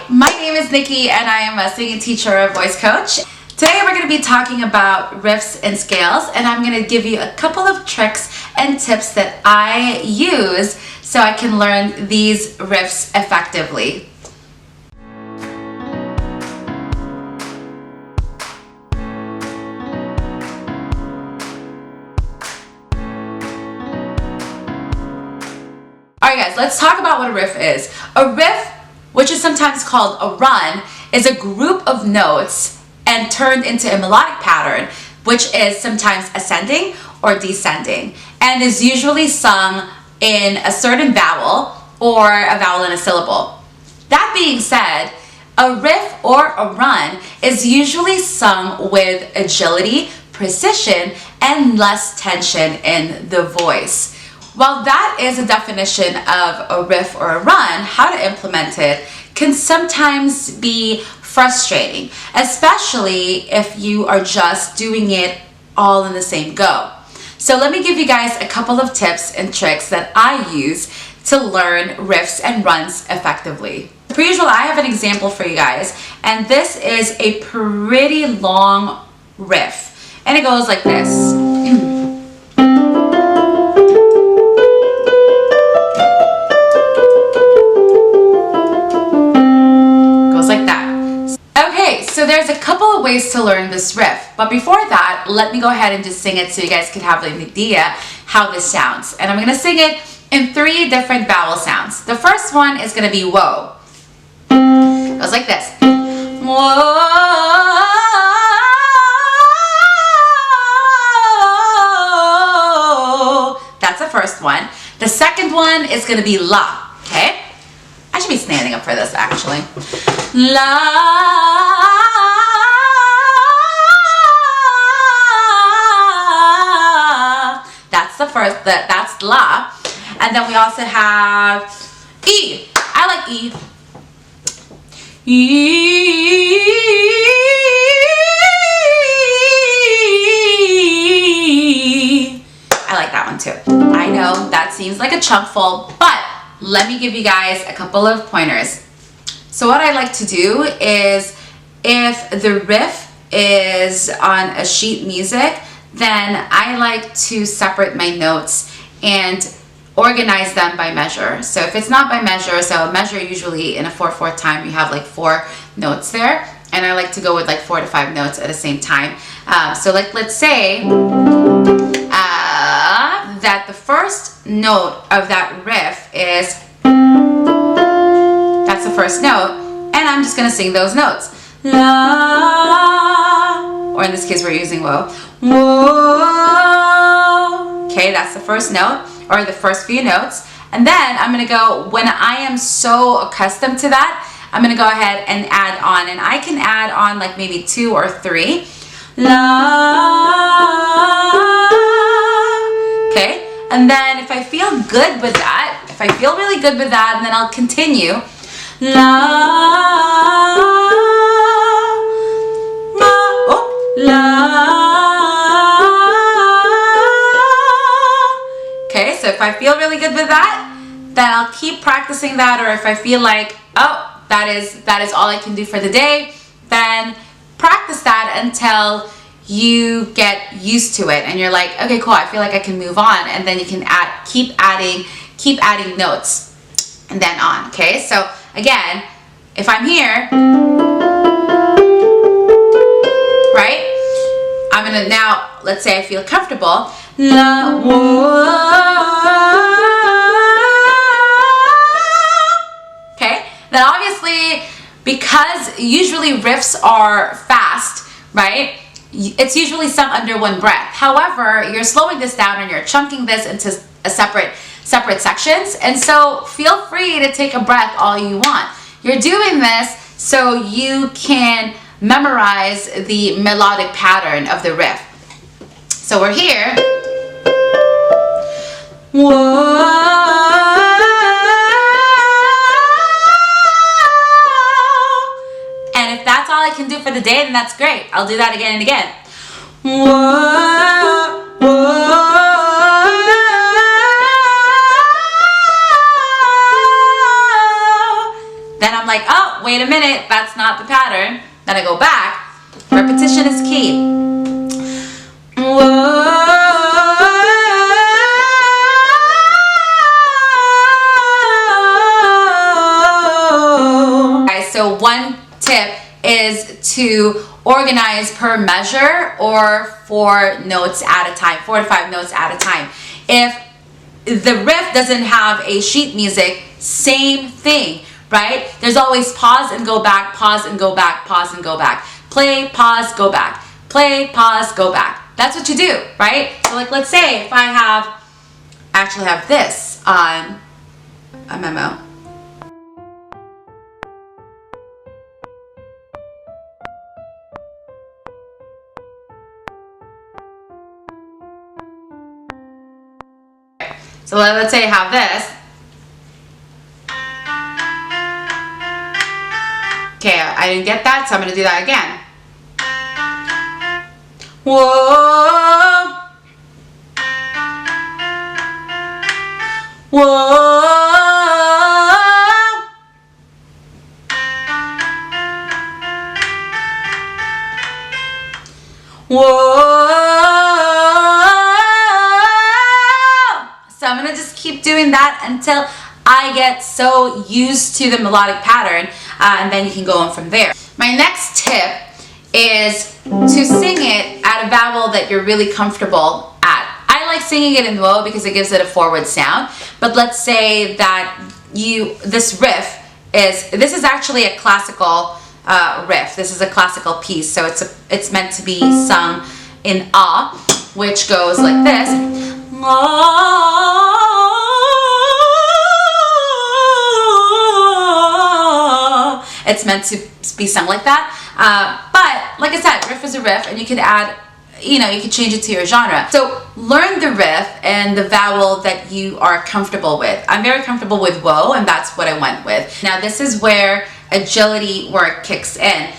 my name is Nikki and I am a singing teacher and voice coach. Today we're going to be talking about riffs and scales, and I'm going to give you a couple of tricks and tips that I use so I can learn these riffs effectively. Alright guys, let's talk about what a riff is. A riff, which is sometimes called a run, is a group of notes and turned into a melodic pattern, which is sometimes ascending or descending, and is usually sung in a certain vowel or a vowel in a syllable. That being said, a riff or a run is usually sung with agility, precision, and less tension in the voice. While that is a definition of a riff or a run, how to implement it can sometimes be frustrating, especially if you are just doing it all in the same go. So let me give you guys a couple of tips and tricks that I use to learn riffs and runs effectively. Per usual, I have an example for you guys, and this is a pretty long riff, and it goes like this. So there's a couple of ways to learn this riff, but before that, let me go ahead and just sing it so you guys can have an idea how this sounds. And I'm going to sing it in 3 different vowel sounds. The first one is going to be whoa. It goes like this. Whoa. That's the first one. The second one is going to be la. Okay? I should be standing up for this actually. La. That's la. And then we also have E. I like E. E. I like that one too. I know that seems like a chunk full, but let me give you guys a couple of pointers. So what I like to do is, if the riff is on a sheet music, then I like to separate my notes and organize them by measure. So if it's not by measure, so a measure usually in a 4/4 time, you have like 4 notes there, and I like to go with like 4 to 5 notes at the same time. So like, let's say that the first note of that riff is, that's the first note, and I'm just gonna sing those notes. La, or in this case we're using whoa. Whoa. Okay, that's the first note, or the first few notes. And then I'm gonna go, when I am so accustomed to that, I'm gonna go ahead and add on, and I can add on like maybe 2 or 3. La. Okay, and then if I feel good with that, if I feel really good with that, then I'll continue. La, la, oh, la. Okay, so if I feel really good with that, then I'll keep practicing that, or if I feel like, oh, that is all I can do for the day, then practice that until you get used to it and you're like, okay, cool, I feel like I can move on, and then you can keep adding notes and then on. Okay, so again, if I'm here, right, I'm gonna now, let's say I feel comfortable, la, okay, then obviously, because usually riffs are fast, right, it's usually sung under one breath. However, you're slowing this down and you're chunking this into a separate sections, and so feel free to take a breath all you want. You're doing this so you can memorize the melodic pattern of the riff. So we're here. Whoa. And if that's all I can do for the day, then that's great. I'll do that again and again. Whoa, whoa. Then I'm like, oh, wait a minute, that's not the pattern. Then I go back. Repetition is key. Guys, so one tip is to organize per measure or 4 notes at a time, 4 to 5 notes at a time. If the riff doesn't have a sheet music, same thing, right? There's always pause and go back, pause and go back, pause and go back. Play, pause, go back. Play, pause, go back. That's what you do, right? So like, let's say if I actually have this on a memo. So let's say I have this. Okay, I didn't get that, so I'm going to do that again. Whoa. Whoa. Whoa. So I'm going to just keep doing that until I get so used to the melodic pattern, and then you can go on from there. My next tip is to sing it at a vowel that you're really comfortable at. I like singing it in low because it gives it a forward sound, but let's say that this is actually a classical riff. This is a classical piece, so it's meant to be sung in ah, which goes like this. It's meant to be sung like that. But like I said, riff is a riff, and you could add, you could change it to your genre. So learn the riff and the vowel that you are comfortable with. I'm very comfortable with woe, and that's what I went with. Now this is where agility work kicks in.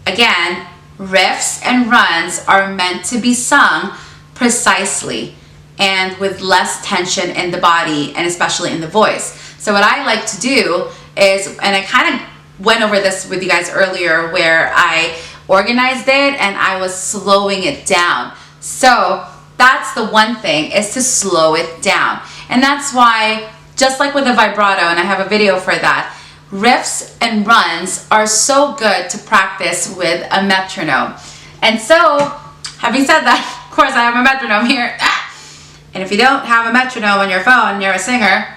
Again, riffs and runs are meant to be sung precisely and with less tension in the body and especially in the voice. So what I like to do is, and I kind of went over this with you guys earlier, where I organized it and I was slowing it down. So that's the one thing, is to slow it down. And that's why, just like with a vibrato, and I have a video for that, riffs and runs are so good to practice with a metronome. And so, having said that, of course I have a metronome here. And if you don't have a metronome on your phone, you're a singer.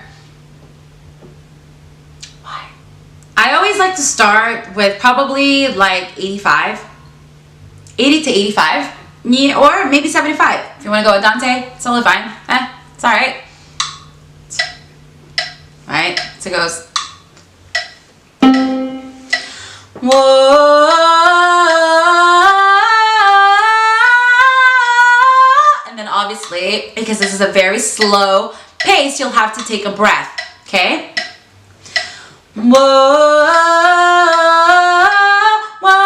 I always like to start with probably like 80 to 85, or maybe 75. If you want to go with Dante, it's totally fine. It's all right. All right, so it goes. Whoa. And then obviously, because this is a very slow pace, you'll have to take a breath, okay? Whoa, whoa.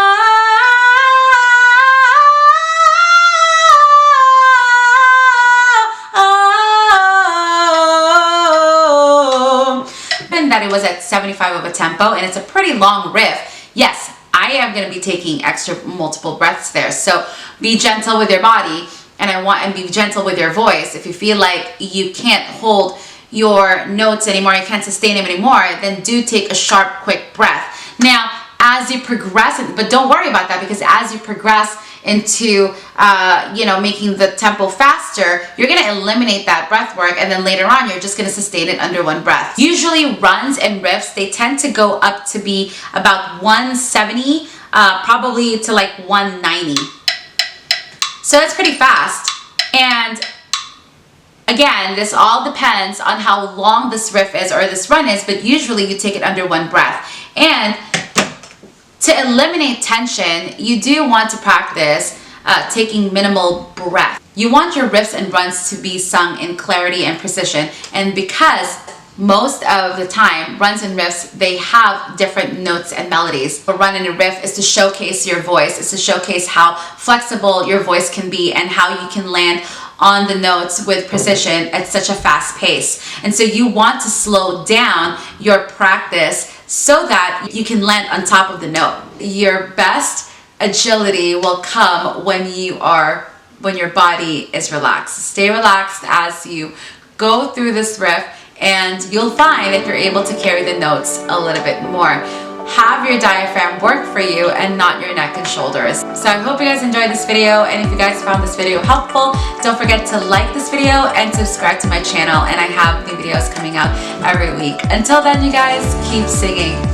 And that it was at 75 of a tempo, and it's a pretty long riff. Yes, I am going to be taking extra multiple breaths there, so be gentle with your body, and be gentle with your voice. If you feel like you can't hold your notes anymore, you can't sustain them anymore, then do take a sharp, quick breath. Now, as you progress, but don't worry about that, because as you progress into, making the tempo faster, you're going to eliminate that breath work, and then later on, you're just going to sustain it under one breath. Usually runs and riffs, they tend to go up to be about 170, probably to like 190. So that's pretty fast. And again, this all depends on how long this riff is or this run is, but usually you take it under one breath. And to eliminate tension, you do want to practice taking minimal breath. You want your riffs and runs to be sung in clarity and precision, and because most of the time, runs and riffs, they have different notes and melodies. A run and a riff is to showcase your voice. It's to showcase how flexible your voice can be and how you can land on the notes with precision at such a fast pace. And so you want to slow down your practice so that you can land on top of the note. Your best agility will come when your body is relaxed. Stay relaxed as you go through this riff, and you'll find that you're able to carry the notes a little bit more. Have your diaphragm work for you and not your neck and shoulders. So I hope you guys enjoyed this video, and if you guys found this video helpful, don't forget to like this video and subscribe to my channel, and I have new videos coming out every week. Until then, you guys, keep singing.